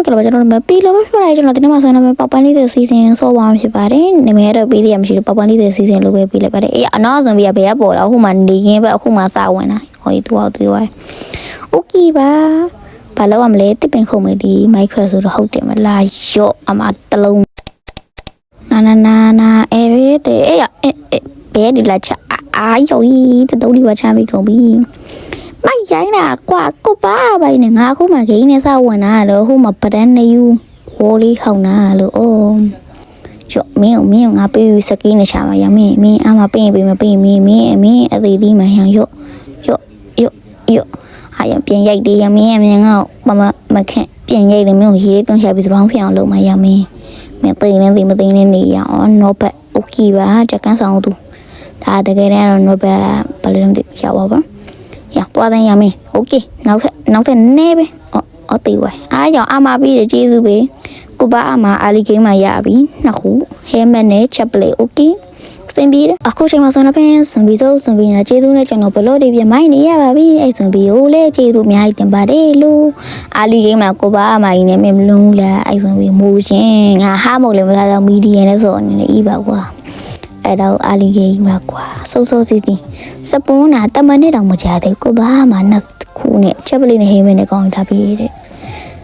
မကလည်းကျွန်တော်ပြီးလို့ပြလိုက်ကျွန်တော်ဒီနေ့မှဆိုရင်ပပန်လေးတဲ့စီစဉ်ဆော့ပါမှာဖြစ်ပါတယ်နာမည်တော့ပြီးသေးရမရှိလို့ပပန်လေးတဲ့စီစဉ်လို့ပဲပြီးလိုက်ပါတယ်အေးအနောက်ဆိုပြီးဘယ်ကပေါ်တော့အခုမှနေခင်းပဲအခုမှစဝင်တာဟောဒီသူ့အောင်သူ့ဝိုင်းโอเคပါဘာလို့မလဲတစ်ပင်ခုံမေးဒီမိုက်ခွဲဆိုတော့ဟုတ်တယ်မလားရော့အမတလုံးနာအေးတဲ့အေးဘယ်ဒီလာချအာယော်ကြီးတတော်ဒီဝချမ်းပြီးကုန်ပြီမိုက်ရိုင်းတာကွာကိုပါပိုင်းနဲ့ငါအခုမှဂိမ်းနဲ့စဝင်တာတော့ဟိုမှာပဒန်းနေယူဝိုးလေးခေါင်းတာလို့အိုးရော့မင်းငါပေးပြီးစကင်းနဲ့ရှာမှာရမင်းအမပေးမပေးမင်းအသေးသေးမှဟန်ရော့ဟာရပြန်ရိုက်တယ်ရမင်းငါ့မခန့်ပြန်ရိုက်တယ်မင်းကိုရေးသွင်းချပြီးတော့ဖြစ်အောင်လုပ်မှရမင်းသိနေတယ်မသိနေနေရအောင်တော့ပဲโอเคပါကြကန်ဆောင်သူဒါတကယ်တော့ဘယ်လိုလဲရောက်ပါရသွားတဲ့ရမင်းโอเคနောက်ထပ်နည်းပဲအော်တေးဝဲအားကြောင့်အမပြီးတယ်ကျေးဇူးပဲကိုပါအမအာလီဂိမ်းမှာရပြီနှစ်ခုဟဲမက်နဲ့ချက်ပလေးโอเคစင်ပြီးအခုချိန်မှာဆိုတော့စင်ပြီးနေကျေးဇူးနဲ့ကျွန်တော်ဘလို့တွေပြမိုင်းနေရပါပြီအဲ့စင်ပြီးဟိုလေကျေးဇူးအများကြီးတင်ပါတယ်လို့အာလီဂိမ်းမှာကိုပါအမကြီးနဲ့မင်းမလုံးလားအဲ့စင်ပြီးမိုးရှင်ငါဟာမဟုတ်လေမသားတော့မီဒီယာနဲ့ဆိုအနေနဲ့ဤပါကွာအဲ့တော့အာလီဂိမ်းမှာကွာစိုးစီစပွန်းနာတမနဲ့တောင်မကြသေးကိုပါအမနှစ်ခုနဲ့ချက်ပလေးနဲ့ဟဲမက်နဲ့ကောင်းထားပြီးတဲ့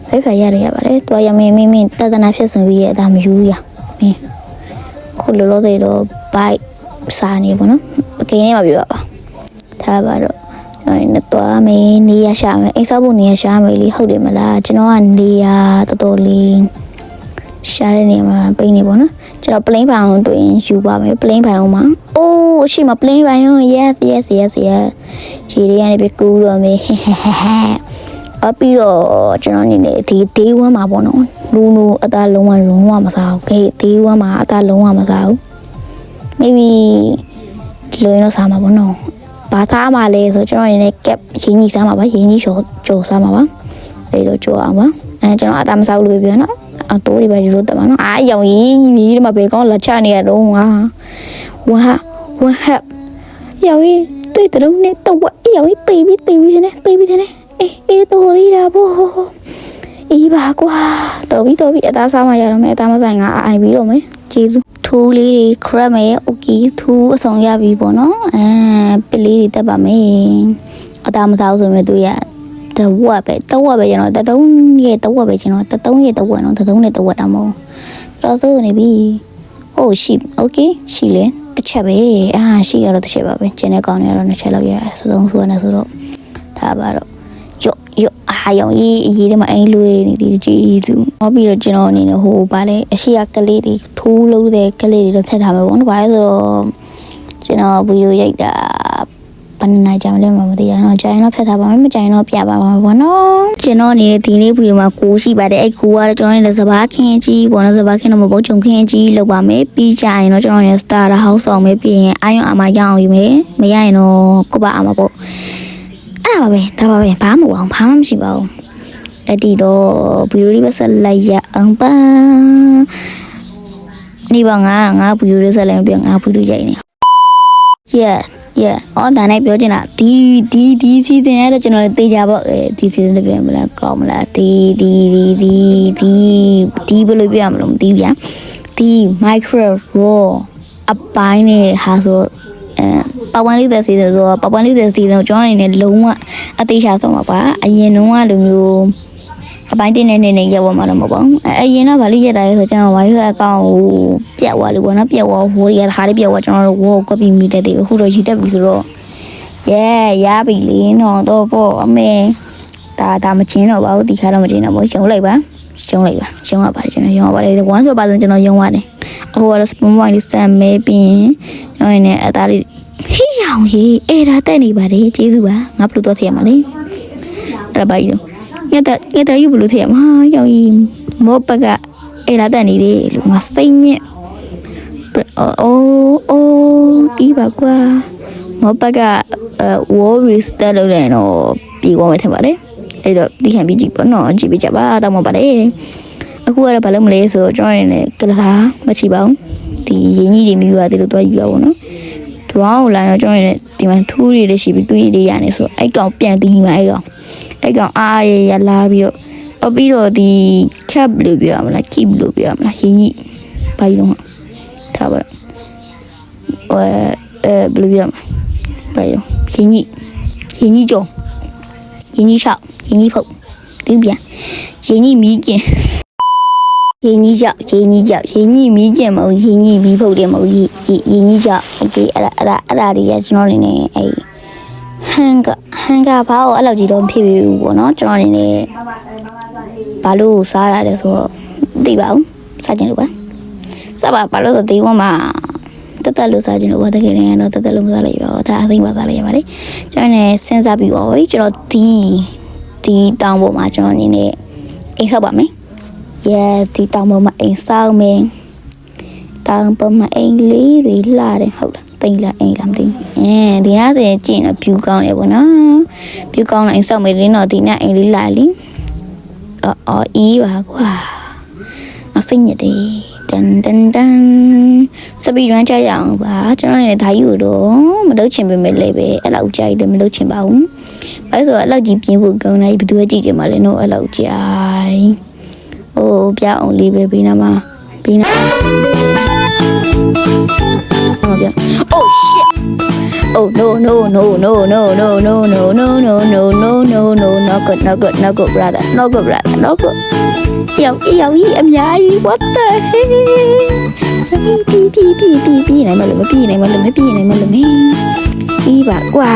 ဖိဖရပါတယ်တွားရမင်းတသနာဖြစ်စင်ပြီးရဲ့အသာမယူရမင်းခုလောလောဆယ်တော့ဘိုက်စာနေပေါ့နော်ပကင်းနဲ့မပြောပါထားပါတော့ကျွန်တော်တွားမင်းနေရရှာမယ်အိမ်ဆောက်ဖို့နေရရှာမယ်လေဟုတ်တယ်မလားကျွန်တော်ကနေရတော်တော်လေးရှာတဲ့နေရာမှာပိနေပေါ့နော်ကျွန်တော်ပလင်းပိုင်အောင်တွင်ယူပါမယ်ပလင်းပိုင်အောင်မှာအိုးအရှိမပလင်းပိုင်အောင် yes ခြေလေးကနေပြီးကူးတော့မယ်အပြီးတော့ကျွန်တော်အနေနဲ့ဒီ day 1မှာပေါ့နော်လူအသားလုံးဝမစားဘူးခေ day 1မှာအသားလုံးဝမစားဘူး maybe လွင်တော့စားမှာပေါ့နော်ဘာစားမှာလဲဆိုကျွန်တော်အနေနဲ့ cap ရင်းကြီးစားမှာပါရင်းကြီးကြော်စားမှာပါအဲ့လိုကြော်အောင်ပါကျွန်တော်အသားမစားဘူးလို့ပြောနော်အတိုးတွေပဲယူလို့တက်မှာနော်အားရောင်ကြီးဒီမှာဘေကောင်းလက်ချနေရတော့ငါဝါရောင်ကြီးတွေ့တဲ့လုံးနဲ့တော့ရောင်ကြီးတေးပြီးနေအေးတော်သေးတာဘောအေးပါကွာတော်ပြီအသားစားမှရတော့မယ်အသားမဆိုင်ငါအိုင်ပြီးတော့မယ်ကျေးဇူးထူးလေးတွေ crab ရဲ့ okay ထူးအဆောင်ရပြီပေါ့နော်ပလေးတွေတက်ပါမယ်အသားမစားဘူးဆိုရင်တွေ့ရတဝက်ပဲကျွန်တော်တသုံးရဲ့တဝက်ပဲကျွန်တော်တသုံးရဲ့တဝက်နော်တသုံးနဲ့တဝက်တာမဟုတ်တော်စိုးနေပြီဟုတ်ရှိ okay ရှိလေတစ်ချက်ပဲရှိရတော့တစ်ချက်ပါပဲကျန်တဲ့ကောင်တွေကတော့နှစ်ချက်လောက်ရတယ်ဆိုတော့နေဆိုတော့ဒါပါတော့ရော့အားရောင်ရေးထဲမှာအိမ်လွေးနေဒီကျေးဇူးဟောပြီးတော့ကျွန်တော်အနေနဲ့ဟိုဗာလဲအရှိရကလေးတွေထိုးလို့တဲ့ကလေးတွေတော့ဖြတ်ထားမှာပေါ့နော်ဗာလဲဆိုတော့ကျွန်တော်ဗီဒီယိုရိုက်တာဘယ်နိုင်ကြမလဲမသိရတော့ကြိုင်တော့ဖြတ်ထားပါမယ်မကြိုင်တော့ပြပါမှာပေါ့နော်ကျွန်တော်အနေနဲ့ဒီနေ့ဗီဒီယိုမှာကိုရှိပါတယ်အဲ့ကိုကတော့ကျွန်တော်နဲ့စဘာခင်းကြီးပေါ့နော်စဘာခင်းတော့မဟုတ်ချုံခင်းကြီးလောက်ပါမယ်ပြီးကြရင်တော့ကျွန်တော်နဲ့ star house ဆောင်မယ်ပြီးရင်အာယုံအမရအောင်ယူမယ်မရရင်တော့ကိုပါအမပေါ့ဒါပါပဲဘာမှမဟုတ်ဘာမှမရှိပါဘူးအဲ့ဒီတော့ဗီဒီယိုလေးပဲဆက်လိုက်ရအောင်ပါနေပါငါဗီဒီယိုလေးဆက်လိုက်ပြီးငါဗီဒီယိုရိုက်နေ yeah အော်ဒါနဲ့ပြောချင်တာဒီ season ရတော့ကျွန်တော်တေးကြပေါ့ဒီ season တွေပြန်မလားကောင်းမလားဒီဘယ်လိုပြရမလို့မသိဗျာဒီ micro raw အပိုင်းနဲ့ဟာဆိုပပန်လေးတဲ့စီဆိုတော့ပပန်လေးတဲ့စီဆိုကျွန်တော်အနေနဲ့လုံးဝအသေးချဆုံးပါပါအရင်တုန်းကလိုမျိုးအပိုင်းတင်းနေရက်ပေါ်မှာတော့မဟုတ်ပါဘူးအရင်ကဗာလေးရက်တာလဲဆိုကျွန်တော် wifi အကောင့်ကိုပြတ်သွားလို့ပေါ့နော်ပြတ်သွားဟိုရခါလေးပြတ်သွားကျွန်တော်တို့ဝေါ် copy မိတဲ့တေအခုတော့ယူတက်ပြီဆိုတော့ရပြီလေနော်တော့ပေါ့အမေဒါမချင်းတော့ပါဘူးဒီခါတော့မချင်းတော့ဘူးရှုံးလိုက်ပါရှုံးရပါတယ်ကျွန်တော်ရုံးရပါတယ်1ဆိုပါဆိုကျွန်တော်ရုံးရတယ်အခုကတော့ spoon point လေးစမ်းမဲပြီးကျွန်တော်နေအသားလေးဟေးရောင်ကြီးအဲ့ဒါတက်နေပါတယ်ကျေးဇူးပါငါဘလို့တော့ထည့်ရမှာလေအဲ့ဒါပါကြီးတော့ညတဲ့ယူဘလို့ထည့်ရမှာရောင်ကြီးမောပကအဲ့ဒါတက်နေတယ်လို့ငါစိတ်ညစ်အိုးဒီပါကွာမောပကworries တက်လို့လည်းတော့ပြီးသွားမယ်ထင်ပါတယ်အဲ့တော့ဒီခံပြီးကြည့်ပေါ့နော်ကြည့်ပြကြပါတော့မပါတယ်အခုကတော့ဘာလို့မလဲဆိုတော့ကျွန်တော်နေကလစားမချီပါဘူးဒီရင်းကြီးတွေမိပါတယ်လို့တော့ယူရပါဘောနော်ဒရောင်းကိုလာတော့ကျွန်တော်နေဒီမှာထူးတွေရှိပြီးတွေးတွေရနေဆိုအဲ့ကောင်ပြန်တီးမှာအဲ့ကောင်အားရလာပြီးတော့ အပြီးတော့ဒီ cap လို့ပြောရမလား keep လို့ပြောရမလားရင်းကြီးဘာကြီးလုံးထားပါဘယ်လိုပြောမလဲဘာကြီးရင်းကြီးကြုံရင်းကြီးချောက်ရင်းကြီးဖုတ်ဒီပြန်ရင်းကြီးမီးကျင်ရင်းကြီးကြောက်ရင်းကြီးမီးကျင်မဟုတ်ရင်းကြီးမီးဖုတ်တယ်မဟုတ်ရင်းကြီးကြောက်โอเคအဲ့ဒါတွေကကျွန်တော်နေနေအဲ့ဟန်ကဘာလို့အဲ့လိုကြီးတော့ဖြစ်ပြီပေါ့နော်ကျွန်တော်နေနေဘာလို့စားရတယ်ဆိုတော့သိပါဦးစားခြင်းလို့ပါစားပါဘာလို့ဆိုဒီဝမှာတက်လို့စားခြင်းလို့ဘာတကယ်လည်းတော့တက်လို့မစားလိုက်ပါဘူးဒါအသိပါစားလိုက်ရပါတယ်ကျွန်တော်နေစဉ်းစားပြီးပါပြီကျွန်တော်ဒီတောင်ပေါ်မှာကျွန်တော်နေနေအိမ်ဆောက်ပါမယ်ဒီတောင်ပေါ်မှာအိမ်ဆောက်မယ်တောင်ပေါ်မှာအိမ်လေးတွေလာတယ်ဟုတ်လားတိတ်လာအိမ်လာမသိဒီနားဆိုရင်ကြည့်တော့ဖြူကောင်းတယ်ပေါ့နော်ဖြူကောင်းလာအိမ်ဆောက်မယ်ရင်းတော့ဒီနားအိမ်လေးလာလीအေးပါကွာအစိမ့်ရတဲ့တန်စပီရန်ကြရအောင်ပါကျွန်တော်လည်းဒါကြီးကိုတော့မလုပ်ချင်ပေမဲ့လည်းပဲအဲ့လောက်ကြိုက်တယ်မလုပ်ချင်ပါဘူးဘာလို့ဆိုတော့အဲ့လောက်ကြီးပြင်းဖို့ကောင်းလိုက်ဘယ်သူကကြည့်ကြမှာလဲနော်အဲ့လောက်ကြိုက်ပြအောင်လေးပဲပြီးနာမှာပြီးနာပြOh shit Oh no not good brother not good ရောက်ကြီးအများကြီး what the hell စပီနိုင်မလို့မပြေနိုင်မလို့အေးပါကွာ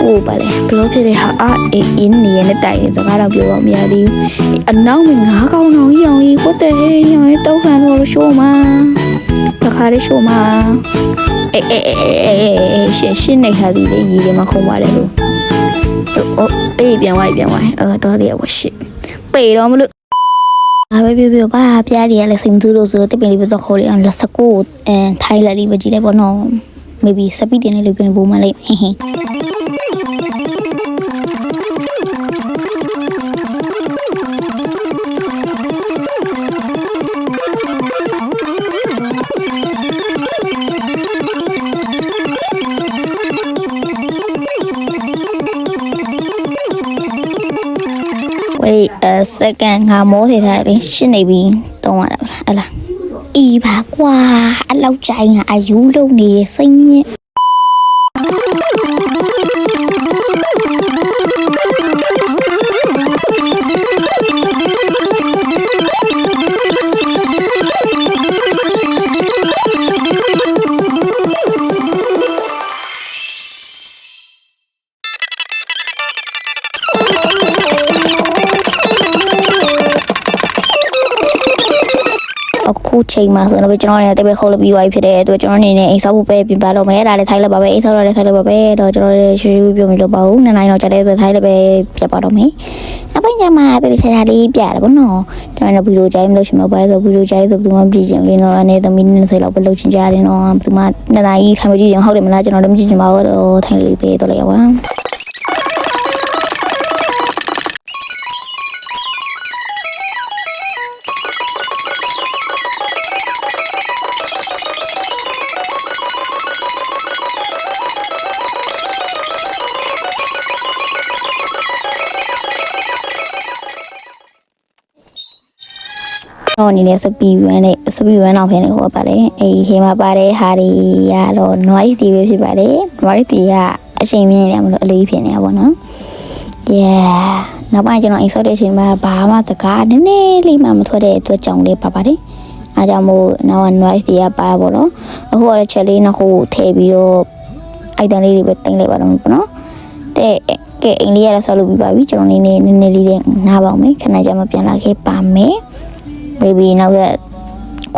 ဟိုပါလေဘလို့ဖြစ်တဲ့ဟာအင်းနေရတဲ့တိုင်စကားတော့ပြောတော့မရသေးဘူးအနောက်မှာငါးကောင်းတော့ရောင်ကြီး what the hell ရောင်တောက်ခံတော့ရှိုးမှာတခါလေးရှိုးမှာရှင်းနေခါဒီလေကြီးတွေမှာခုံပါတယ်လို့အေးပြန်ဝိုင်းတော့တယ်ဝရှစ်ပေတော့မလို့ဘာပဲပြောပါပြားတွေကလည်းစိတ်မသူလို့ဆိုတော့တပင်လေးပဲတော့ခေါ်လိုက်အောင်လက်စကိုထိုင်းလိုက်လေးပဲကြည့်လိုက်ပေါ့နော် maybe စပီတင်လေးပြန်ပို့မှလိုက်ဟင်းwait a second ငါမိုးထည့်ထားတယ်ရှင်းနေပြီတုံးရတာဟလားအီပါကွာအဲ့လောက်ကြိုင်ငါအယူလုံးနေစိတ်ညစ်အခုချိန်မှာဆိုတော့ကျွန်တော်လည်းတပည့်ခေါ်လို့ပြီးသွားပြီဖြစ်တဲ့အတွက်ကျွန်တော်အနေနဲ့အိမ်ဆောက်ဖို့ပဲပြင်ပါတော့မယ်ဒါလည်းထိုင်းလိုက်ပါပဲအိမ်ဆောက်တော့လည်းထိုင်းလိုက်ပါပဲတော့ကျွန်တော်လည်းရှူရှူပြောမလို့ပါဘူး2နိုင်တော့ကြာတဲ့အတွက်ထိုင်းလည်းပဲပြတ်ပါတော့မယ်နောက်ပိုင်းကျမှတတိချာလေးပြရတယ်ဗောနော်ကျွန်တော်လည်းဗီဒီယိုကြိုင်းမလို့ရှင်မပါဆိုဗီဒီယိုကြိုင်းဆိုဘယ်သူမှမကြည့်ချင်လေးနော်အနေသမီး20လောက်ပဲလုပ်ချင်ကြရတယ်နော်ဘယ်သူမှ2နိုင်ကြီးခံမကြည့်ချင်ဟုတ်တယ်မလားကျွန်တော်လည်းမကြည့်ချင်ပါဘူးတော့ထိုင်းလေးပဲတော့လိုက်ရပါတော့အနေနဲ့စပီရန်အောင်ဖြစ်နေဟောပါလေအေးခေမှာပါတဲ့ဟာတွေကတော့ noise တွေပဲဖြစ်ပါတယ် noise တွေကအချိန်မြင့်နေမလို့အလေးဖြစ်နေတာပေါ့နော် yeah နောက်ပိုင်းကျွန်တော်အိမ်ဆောက်တဲ့အချိန်မှာဘာမှစကားနည်းနည်းလေးမှမထွက်တဲ့အတွက်ကြောင့်လေးပါပါတယ်အားကြောင့်မို့နောက် noise တွေကပါပေါ့နော်အခုကတော့ချက်လေးနှစ်ခုထည့်ပြီးတော့ item လေးတွေပဲတင်လိုက်ပါတော့ပေါ့နော်တဲ့ကဲအိမ်လေးရဆောက်လုပ်ပြီးပါပြီကျွန်တော်နည်းနည်းလေးနားပါအောင်မယ်ခဏကြာမှပြန်လာခဲ့ပါမယ်maybe နောက်က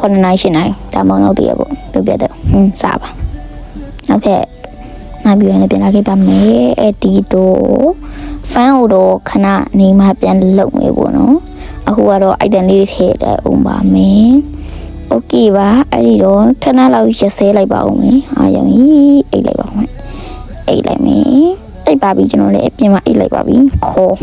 9နိုင်10နိုင်ဒါမှမဟုတ်နောက်တည်းပေါ့ပြပြတော့စားပါနောက်ထပ်နောက်ပြီးရင်ပြန်လာခဲ့ပါမယ်အဲ့ဒီတော့ဖန်ဟိုတော့ခဏနေမှပြန်လုံမယ်ပေါ့နော်အခုကတော့ item လေးတွေထည့်လိုက်အောင်ပါမယ် okay ပါအဲ့ဒီတော့ခဏလောက်ရက်စဲလိုက်ပါအောင်မယ်အားရောင်ကြီးအိတ်လိုက်ပါမယ်အိတ်လိုက်မယ်အိတ်ပါပြီကျွန်တော်လည်းအပြင်မှာအိတ်လိုက်ပါပြီခေါ်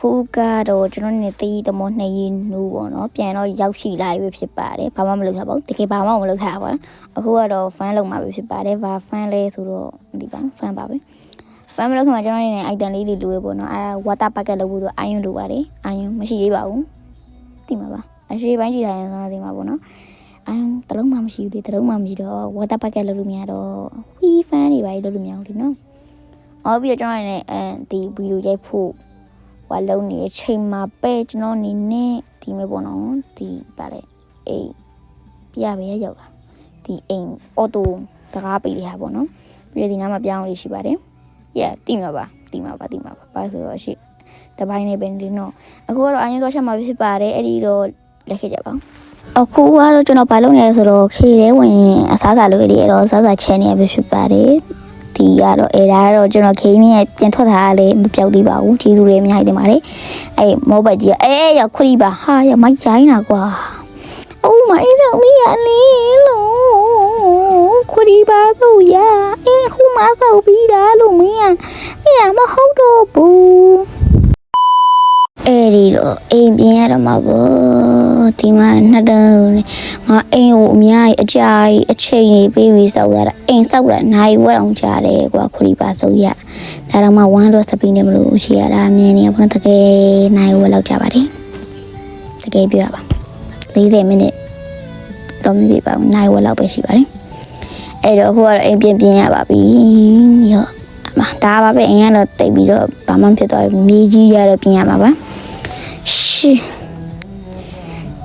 ခုကတော့ကျွန်တော်နေတီးတမောနှစ်ရင်နူးပေါ့နော်ပြန်တော့ရောက်ရှိလာပြီဖြစ်ပါတယ်ဘာမှမလုပ်ထားပါဘူးတကယ်ဘာမှမလုပ်ထားပါဘူးအခုကတော့ fan လုပ်မှာပဲဖြစ်ပါတယ်ဘာ fan လဲဆိုတော့ဒီပါ fan ပါပဲ fan မလုပ်ခင်မှာကျွန်တော်နေ item လေးတွေလိုရပေါ့နော်အဲ water packet လုပ်ဖို့ဆိုအာယုံလိုပါတယ်အာယုံမရှိသေးပါဘူးသိမှာပါအရှိပိုင်းကြည့်ထားရင်ဆိုတော့သိမှာပေါ့နော်အာယုံတလုံးမှမရှိဘူးလေတလုံးမှမရှိတော့ water packet လုပ်လို့မရတော့ wii fan တွေပါလုပ်လို့မရဘူးလေနော်အော်ပြီးတော့ကျွန်တော်နေဒီဗီဒီယိုရိုက်ဖို့ဟိုလုံးနေအချိန်မှာပဲကျွန်တော်နေနဲ့ဒီမဲ့ပေါ့နော်ဒီပါလေအေးပြပဲရောက်လာဒီအိမ်အော်တိုတကားပိတ်လေးဟာပေါ့နော်ပြီးဒီနားမှာပြောင်းလေးရှိပါတယ်တိမှာပါပါဆိုတော့ရှိတပိုင်းနေပဲလေနော်အခုကတော့အရင်တော့ချက်မှာဖြစ်ပါတယ်အဲ့ဒီတော့လက်ခဲ့ကြပါအခုကတော့ကျွန်တော်ဘာလုပ်နေလဲဆိုတော့ခေထဲဝင်အစားအစာလုပ်ရည်တော့စားစာချဲနေရပဲဖြစ်ပါတယ်ဒီကတော့အဲ့ဒါကတော့ကျွန်တော်ခေင်းရဲ့ပြန်ထွက်ထားတာလေမပြောက်သေးပါဘူးကျေးဇူးတွေအများကြီးတင်ပါတယ်အဲ့မောဘတ်ကြီးရောက်ခွရီပါဟာရမိုက်ချိုင်းတာကွာအိုးမိုင်းတော့မရလေလို့ခွရီပါတော့ရခုမှဆောက်ပြီးတာလို့မင်းမဟုတ်တော့ဘူးအဲ့ဒီတော့အိမ်ပြင်ရတော့မှာပေါ့ဒီမှာနှစ်တုံးငါအိမ်ကိုအများကြီးအကြာကြီးအချိန်ကြီးပေးပြီးစောက်ရတာအိမ်စောက်တာနိုင်ဝက်အောင်ကြာတယ်ကွာခရီးပါဆိုရဒါတော့မှ1တော့စပင်းနေမလို့ရှိရတာမြင်နေရဘုန်းတကယ်နိုင်ဝက်လောက်ကြာပါတယ်တကယ်ပြောရပါ40မိနစ်တော့မပြပါဘူးနိုင်ဝက်လောက်ပဲရှိပါတယ်အဲ့တော့အခုကတော့အိမ်ပြင်ရပါပြီရောဒါပါပဲအိမ်ကတော့တိတ်ပြီးတော့ဘာမှဖြစ်သွားပြီမြေကြီးရတော့ပြင်ရမှာပါရှီ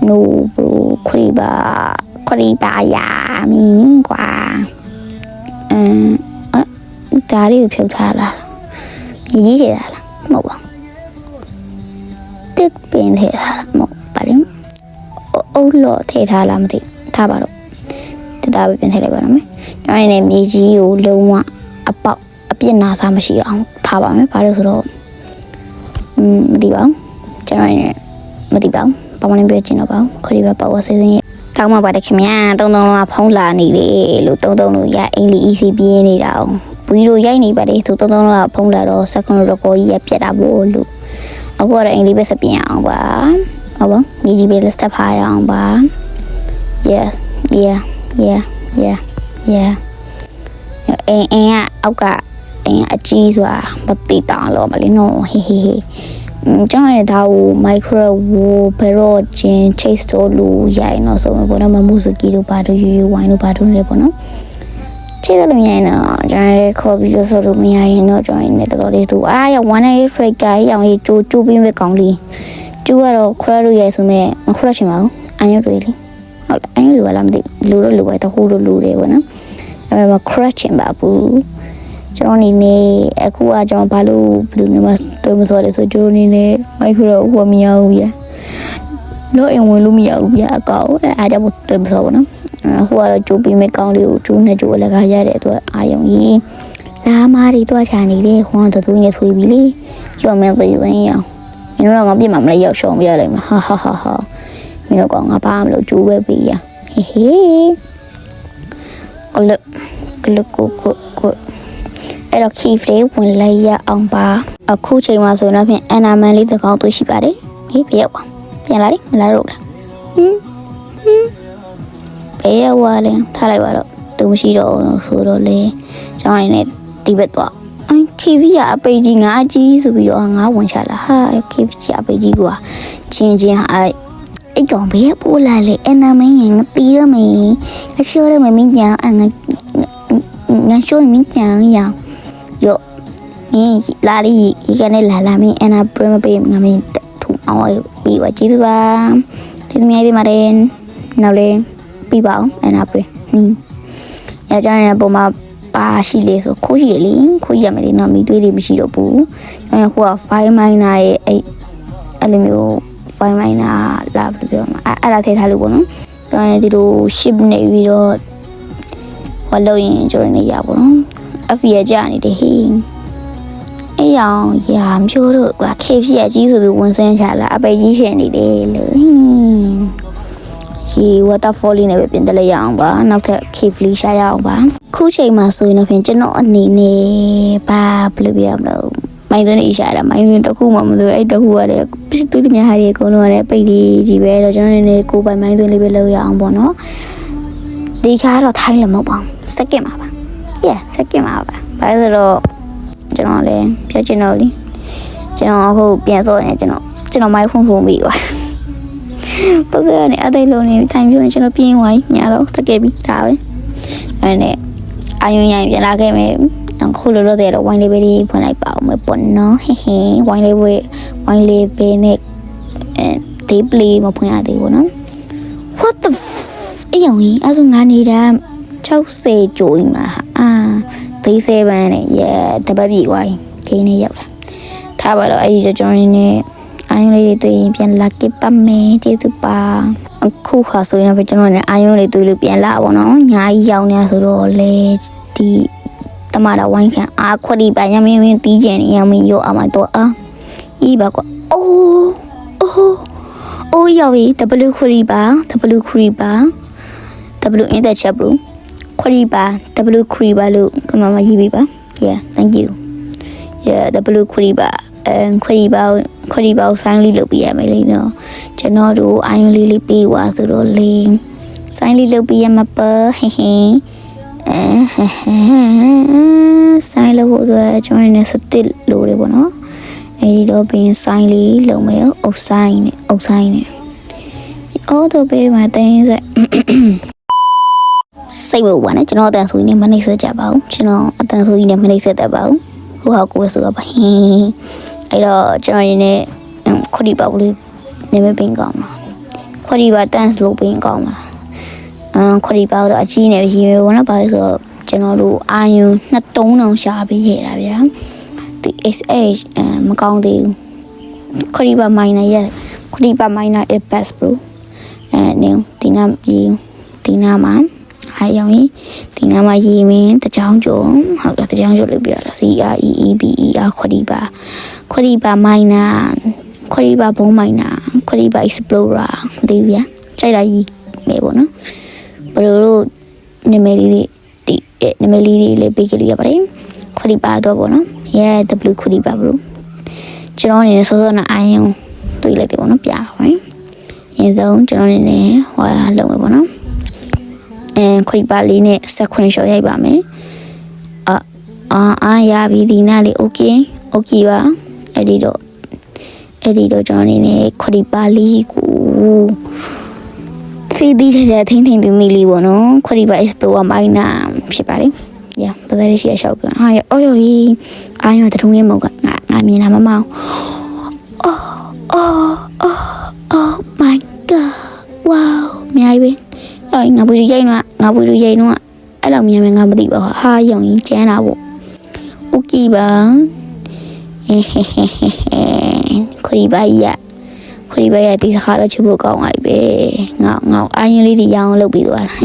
no bro ခရီးပါရမင်းကွာဒါရီကိုဖြုတ်ထားလားမြေကြီးထည့်ထားလားမဟုတ်ပါတစ်ပင်ထည့်ထားလားမဟုတ်ပါဘူးအုတ်လို့ထည့်ထားလားမသိထားပါတော့ဒါပဲပြင်ထည့်လိုက်ပါတော့မယ်ကျွန်တော်နေမြေကြီးကိုလုံးဝအပေါက်အပြစ်နာစားမရှိအောင်ထားပါမယ်ဘာလို့ဆိုတော့မသိပါဘူးကျွန်တော်နေမသိပါဘူးဘာမှလည်းပြောချင်တော့ပါဘူးခရီးပဲပေါ့ဝစေးစင်းရဲ့တောင်းမှပါတယ်ခင်ဗျာတုံလုံးကဖုံးလာနေလေလို့တုံလို့ရအင်လီ easy ပြင်းနေတာအောင်ဘီလိုရိုက်နေပါတယ်သူတုံလုံးကဖုံးလာတော့ second record ကြီးရပြတ်တာပို့လို့အခုကတော့အင်လီပဲစပြင်းအောင်ပါဟုတ်ပါမြေကြီးပဲလက်စဖားရအောင်ပါ yeah အင်းအောက်ကအင်းအကြီးဆိုတာမတိတောင်လို့မလေးနော်ဟေးကျွန်တော်ရတာကို microဘယ်တော့ချင်း chase တော့လို့ရိုင်တော့ဆိုမှပေါ့နော်မမှုစကီတို့ဘာတို့ယူဝိုင်းတို့ဘာတို့နေပေါ့နော်ချစ်တယ်လို့ရိုင်တော့ကျွန်တော်လည်းခေါ်ပြီးတော့ဆိုလို့မရရင်တော့ကျွန်တော်နေတော်တော်လေးသူရ1 freight guy ရောင်ရေးကျိုးပြီးမဲ့ကောင်းလေးကျိုးကတော့ crash လို့ရိုင်ဆိုမဲ့မ crash ချင်ပါဘူးအန်ရုပ်တွေလေဟုတ်လားအန်ရုပ်တွေကလားမသိလူတော့လူပဲတခုတော့လူတယ်ပေါ့နော်အဲ့မှာ crash ချင်ပါဘူးကျွန်တော်နေနေအခုကကျွန်တော်ဘာလို့ဘယ်လိုနေမှတွေ့မစောလဲဆိုကျွန်တော်နေနေမိုက်ခရိုဟိုမရဘူးဗျာလောအင်ဝင်လို့မရဘူးဗျာအကောအားကြောင့်တွေ့မစောဘူးနော်အခုကတော့ကျိုးပြီးမဲ့ကောင်းလေးကိုကျိုးနဲ့ကျိုးအလကားရတဲ့အတွက်အာယုံကြီးလာမားတွေတွားချနေတဲ့ဟွန်းတူနေထွေးပြီးလေကြော်မဲသေးသေးရအောင်မင်းတို့ကပြစ်မှာမလဲရောက်ရှောင်ပြရလိုက်မှာဟာမင်းတို့ကငါဘာမလို့ကျိုးပဲပြီးရဟေးကလကိုအဲ့တော့ key frame ဝင်လိုက်ရအောင်ပါအခုချိန်မှာဆိုတော့ဖြင့်အန်နာမန်လေးသကောင်းတွေ့ရှိပါတယ်ဟေးဘယ်ရောက်ပါပြန်လာလေမလာတော့လားဘယ်ရောက်ပါလဲထားလိုက်ပါတော့သူမရှိတော့ဆိုတော့လေကျွန်တော်နေဒီဘက်တော့KV ကအပေကြီးငါအကြီးဆိုပြီးတော့ငါဝင်ချလာဟာ KV အပေကြီးကွာချင်းဟာအဲ့ကောင်ဘယ်ပို့လာလေအန်နာမန်ရင်ငါတီးရမယ်အရှိုးရမယ်မင်းကြောင်ငါရှိုးမင်းကြောင်ရ哟，你哪里一个人来了没？俺那不么被俺们土အောင်ပြီးွားကျေးဇူးပါဒီသမီးလေးမရင်နောက်လေးပြီးပါအောင်အဲ့နာပြေအဲ့ကြောင့်ရပုံမှာပါရှိလေဆိုခိုးရှိလေခိုးရမယ်လေနော်မိသွေးတွေမရှိတော့ဘူးအဲ့ဟိုက5 miner ရဲ့အဲ့လိုမျိုး5 miner လာဘယ်လိုပြောမှာအဲ့ဒါထည့်ထားလို့ပေါ့နော်အဲ့ဒီလို ship နေပြီးတော့ဟောလို့ရင်ကျွန်တော်နေရပါတော့အဖီရကြနေတယ်ဟင်းအဲ့အောင်ရာမျိုးတို့ကခေဖြစ်ရကြီးဆိုပြီးဝင်စင်းချလာအပေကြီးရှင်နေတယ်လို့ရေ waterfall လေးနဲ့ပဲပြင်တက်လိုက်ရအောင်ပါနောက်ထပ် cave လေးရှာရအောင်ပါခုချိန်မှာဆိုရင်တော့ဖြင့်ကျွန်တော်အနေနဲ့ဘာဘယ်လိုပြောရမလဲမိုင်းသွင်းနေရှာတာမိုင်းသွင်းတစ်ခုမှမလို့အဲ့တစ်ခုကလည်းတူးတများဟာတွေအကုန်လုံးကလည်းပိတ်လေးကြီးပဲတော့ကျွန်တော်အနေနဲ့ကိုယ်ပိုင်မိုင်းသွင်းလေးပဲလုပ်ရအောင်ပေါ့နော်ဒီခါတော့ထိုင်းလည်းမဟုတ်ပါဘူးစက္ကန့်ပါsecond မှာပါဘာလို့ဆိုတော့ ကျွန်တော်လည်းပြောချင်တော့လေကျွန်တော်အခုပြန်စောနေကျွန်တော်မိုက်ဖုန်းပြီးပါပတ်စံနဲ့အသေးလုံးနေထိုင်ပြရင်ကျွန်တော်ပြင်းဝိုင်းညတော့တကယ်ပြီးဒါပဲအဲ့နဲ့အာယုံရိုင်းပြန်လာခဲ့မယ်ခုလိုလိုတဲ့တော့ဝိုင်းလေးပဲဒီဖွင့်လိုက်ပါဦးမယ်ပေါ့နော်ဟေးဝိုင်းလေးပဲနဲ့ဒီပလီမဖွင့်ရသေးဘူးနော် what the အယောင်ကြီးအဲ့ဆိုငါနေတာ60ကျော်ကြီးမှာ37နဲ့တပတ်ပြီဝိုင်းချိန်နေရောက်လာထားပါတော့အဲ့ဒီကျွန်တော်နေအာယုံလေးတွေတွေ့ရင်ပြန်လာခဲ့ပါမယ်ကျေးဇူးပါအခုခါဆိုရင်ပဲကျွန်တော်လည်းအာယုံလေးတွေ့လို့ပြန်လာပါတော့ညာကြီးရောက်နေဆိုတော့လေဒီတမတာဝိုင်းခံခွက်ဒီပါညမင်းတီးကျင်နေရမင်းရောအမတော့ဤပါကွာအိုးရောက်ပြီ W ခရီပါ W in the chat bro ခရီပါ W ခရီပါလို့ကမမရေးပေးပါ yeah thank you yeah W ခရီပါခရီပါကိုဆိုင်းလေးလုပ်ပြရမယ်လေနော်ကျွန်တော်တို့အာယုံလေးပေးွာဆိုတော့လေဆိုင်းလေးလုပ်ပြရမှာပါဟေးဆိုင်လို့ဆိုကျွန်တော်နေစတစ်လို့လေပေါ့နော်အဲဒီတော့ပြင်ဆိုင်လေးလုံမယ်အုပ်ဆိုင်နဲ့အော်တော့ပေးမှတင်းစက်စိတ်ဘဝနဲ့ကျွန်တော်အတန်ဆိုကြီးနဲ့မနှိမ့်ဆက်ကြပါဘူးကျွန်တော်အတန်ဆိုကြီးနဲ့မနှိမ့်ဆက်တတ်ပါဘူးကိုဟာကိုဆိုတော့ပါဟင်းအဲ့တော့ကျွန်တော်ရင်းနဲ့ခရီးပေါက်လေးနေမပင်ကောင်းမှာခရီးပါတန်စလို့ပင်ကောင်းမှာခရီးပေါက်တော့အကြီးနဲ့ရေးမယ်ဘောနော်ပါဆိုတော့ကျွန်တော်တို့အာယုံ2-3ရှာပေးခဲ့တာဗျာဒီ SH မကောင်းသေးဘူးခရီးပါမိုင်းနာရဲ့ခရီးပါမိုင်းနာ is best bro နေဒီနာမှာအာယုံဒီနာမှာရေးမင်းတကြောင်ကျုံဟုတ်လားတကြောင်ကျုံလို့ပြောတာ CREEBER ခရီးပါမိုင်းနာခရီးပါဘုံမိုင်းနာခရီးပါ explorer ဒီဗျာကြိုက်တာရေးမယ်ပေါ့နော်ဘယ်လိုနာမည်လေးလေးပေးကြလို့ရပါတယ်ခရီးပါတော့ပေါ့နော် yeah W ခရီးပါဘလို့ကျွန်တော်အနေနဲ့စောစောနာအာယုံတွေ့လိုက်တယ်ပေါ့နော်ပြပါမယ်အရင်ဆုံးကျွန်တော်အနေနဲ့ဟောလုပ်မယ်ပေါ့နော်ခရီးပါလေးနဲ့ screenshot ရိုက်ပါမယ်ရပြီဒီနားလေး okay ပါအဲ့ဒီတော့ကျွန်တော်အနေနဲ့ခရီးပါလေးကိုစီဒီချာထိန်းသိမ်းပြီးမိလေးပေါ့နော်ခရီးပါ explorer မိုင်းနာဖြစ်ပါတယ်ညာပဒရရှိအရှောက်ပြောဟာအော်ယောကြီးအာယောတထုံးလေးမဟုတ်ကငါမြင်လာမမောင်းoh my god wow မြိုင်ပဲအဲ့ငါဘူးရိုက်တော့အဲ့လောက်မြန်မြန်ငါမသိပါဟာယောင်ကြီးကျန်းတာပေါ့โอเคပါခရီးပါရဒီခါတော့ချဖို့ကောင်းပါပြီငါအာယုံလေးတွေရအောင်လုပ်ပြီးသွားတာ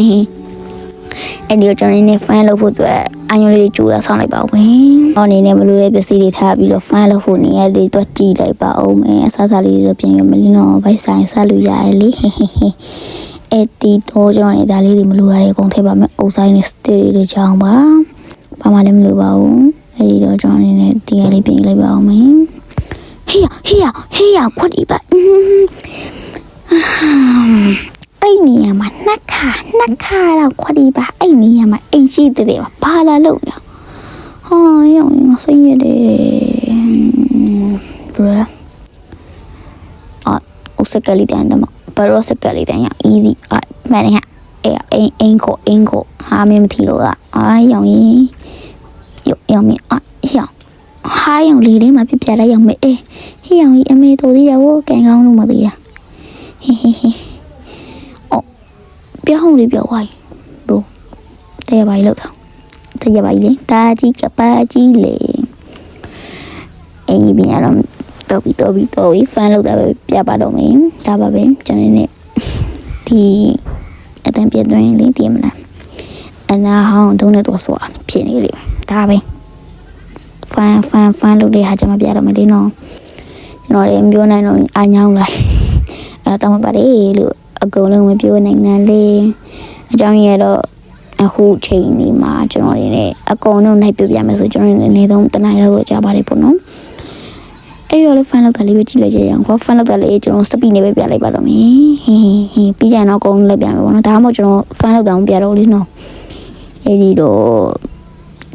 အဲ့ဒီကျွန်တော်နေ fan လုပ်ဖို့အတွက်အာယုံလေးတွေကြိုးတာဆောင်းလိုက်ပါဦးမယ်။အနေနဲ့မလို့တဲ့ပစ္စည်းတွေထားပြီးတော့ fan လုပ်ဖို့နေရာလေးတော့ကြည့်လိုက်ပါဦးမယ်။အစားလေးတွေပြင်ရမလို့တော့ဘိုက်ဆိုင်ဆက်လို့ရရလေ။အဲ့ဒီတော့ကျွန်တော်နေဒါလေးတွေမလို့ရတဲ့အကုန်ထည့်ပါမယ်။အုပ်ဆိုင်နဲ့ stick တွေချောင်းပါ။ဘာမှလည်းမလို့ပါဘူး။အဲ့ဒီတော့ကျွန်တော်နေနဲ့ဒီကလေးပြင်လိုက်ပါဦးမယ်။ဟေးခွတ်ဒီပါအဲ့နေရမှာနှက်ခါတော့ခွက်ဒီပါအဲ့နေရမှာအိမ်ရှိတဲ့မှာဘာလာလို့လဲဟာရောင်ငါစိတ်ရတယ်ဘရာဥစကလီတန်တမဘရောစကလီတန်ရ easy မှန်နေဟာအင်းကိုဟာမင်းမထီလို့ရောင်မင်းရောင်ဟာရောင်လေးမှာပြလိုက်ရောင်မအေးဟေးရောင်အမေတို့သေးရဝကန်ကောင်းလို့မသေးရဟေးပြောင်းလေးပြောဝိုင်းဘရိုတဲ့ဘာကြီးလောက်တာတဲ့ဘာကြီးလေတာကြီးကပါကြီးလေအေးပြန်ရတော့တော်ပြီဖန်လောက်တာပဲပြပါတော့မယ်ဒါပါပဲကျွန်တော်နေဒီအတန်ပြတ်သွင်းလေးတည်မလားအနာဟောင်းတုံးနဲ့တော့ဆိုတာဖြစ်နေလေဒါပဲဖန်လုပ်တဲ့ဟာကျွန်မပြတော့မယ်ဒီနော်ကျွန်တော်လည်းမပြောနိုင်တော့အညောင်းလိုက်အဲ့တော့မပါတယ်လို့အကုန်လုံးမပြောနိုင်နဲ့လေအကြောင်းရတော့အခုချိန်နေမှာကျွန်တော်နေအကုန်လုံးလိုက်ပြပြမယ်ဆိုကျွန်တော်နေတော့တနိုင်လောက်ကြာပါတယ်ပေါ့နော်အဲ့တော့လေ fan လောက်ကလေးပဲကြည့်လိုက်ကြရအောင်ခေါ် fan လောက်ကလေးကျွန်တော်စပီနဲ့ပဲပြလိုက်ပါတော့မယ်ဟင်းပြီးကြရင်တော့အကုန်လုံးလိုက်ပြမယ်ပေါ့နော်ဒါမှမဟုတ်ကျွန်တော် fan လောက်တောင်ပြတော့လေနော်အဲ့ဒီတော့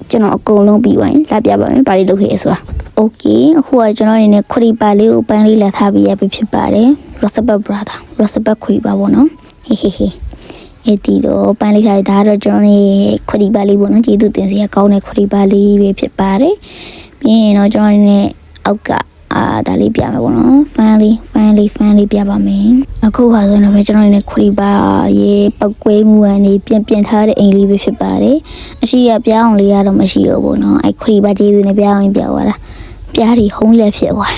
ကျ ကျွန်တော်အကုန်လုံးပြီးသွားရင်လာပြပါမယ်ဘာတွေလုပ်ခဲ့ဆိုတာโอเคအခုကကျွန်တော်အနေနဲ့ခရီပါလေးကိုပန်းလေးလာထားပြီးရပြီဖြစ်ပါတယ် Rosabel brother Rosabel ခရီပါပေါ့နော်ဟေးဟေးဟေးအဲ့ဒီတော့ပန်းလေးထားဒါတော့ကျွန်တော်နေခရီပါလေးပေါ့နော်ကျေးဇူးတင်စရာကောင်းတဲ့ခရီပါလေးပဲဖြစ်ပါတယ်ပြီးရင်တော့ကျွန်တော်နေအောက်ကဒါလေးပြမယ်ပေါ့နော် fan လေးပြပါမယ်အခုခါဆိုတော့ပဲကျွန်တော်နေခရီပါရေပောက်ကွဲမှုကနေပြင်ထားတဲ့အိမ်လေးပဲဖြစ်ပါတယ်အရှိရပြားအောင်လေးရတော့မရှိတော့ဘူးနော်အဲ့ခရီပါကျေးဇူးနဲ့ပြားအောင်ပြသွားတာပြားတွေဟုံးလက်ဖြစ်သွား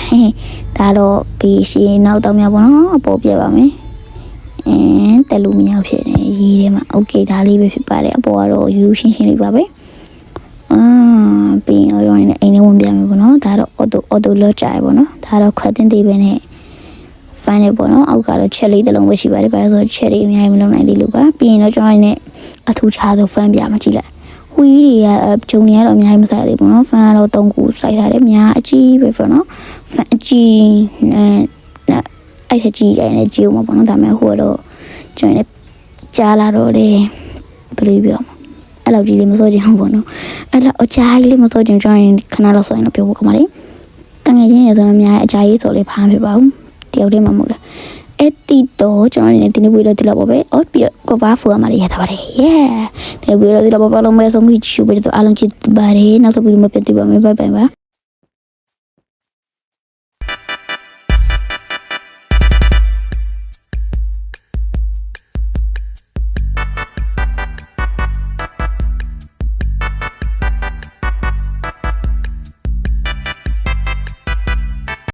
ဒါတော့ပြီးရှင်နောက်တော့များပေါ့နော်အပေါ်ပြပါမယ်တက်လို့မရဖြစ်နေရေးထဲမှာโอเคဒါလေးပဲဖြစ်ပါတယ်အပေါ်ကတော့ယူရှင်းလေးပါပဲပြီးရင်ရောင်းနေအိမ်ထဲဝင်ပြမယ်ပေါ့နော်ဒါတော့အော်တိုလော့ကြရပေါ့နော်ဒါတော့ခွက်တင်သေးပဲနဲ့ fan နဲ့ပေါ့နော်အောက်ကတော့ချက်လေးတစ်လုံးပဲရှိပါတယ်ဘာလို့ဆိုချက်လေးအများကြီးမလုပ်နိုင်သေးလို့ပါပြီးရင်တော့ကျွန်တော်နေအထူးခြားသော fan ပြမှာကြည့်လိုက်ဟွီးတွေကဂျုံတွေကတော့အများကြီးမဆိုင်သေးဘူးနော် fan ကတော့3ခုစိုက်ထားတယ်အများအကြီးပဲပေါ့နော် fan အကြီးအဲ့ကြီးရိုင်းနေကြီးအောင်ပေါ့နော်ဒါပေမဲ့ဟိုတော့ကျွန်တော်ကြားလာတော့တယ်ဘယ်လိုပြောအဲ့လောက်ကြီးလေးမစိုးချင်ဘူးပေါ့နော်အဲ့လောက်အကြာကြီးလေးမစိုးချင်ကျွန်တော်ခဏလောက်ဆိုရင်တော့ပြောဖို့ကောင်းပါလေတငယ်ချင်းရဆိုတော့အများအကြာကြီးဆိုလေးဖားဖြစ်ပါဘူးတယောက်တည်းမှမဟုတ်လားအဲ့တီတော့ကျွန်တော်နေဒီနေ့ဝေးလို့ဒီလောက်ပါပဲအော်ပြကဘာဖူအမလေးရတာပါတယ် yeah ဒီဝေးလို့ဒီလောက်ပါလုံးမဲဆုံးကြီးချူပြီးတော့အားလုံးကြည့်ပါတယ်နောက်ဆုံးပြီးမှပြန်တွေ့ပါမယ်ဘိုင်ဘိုင်ပါ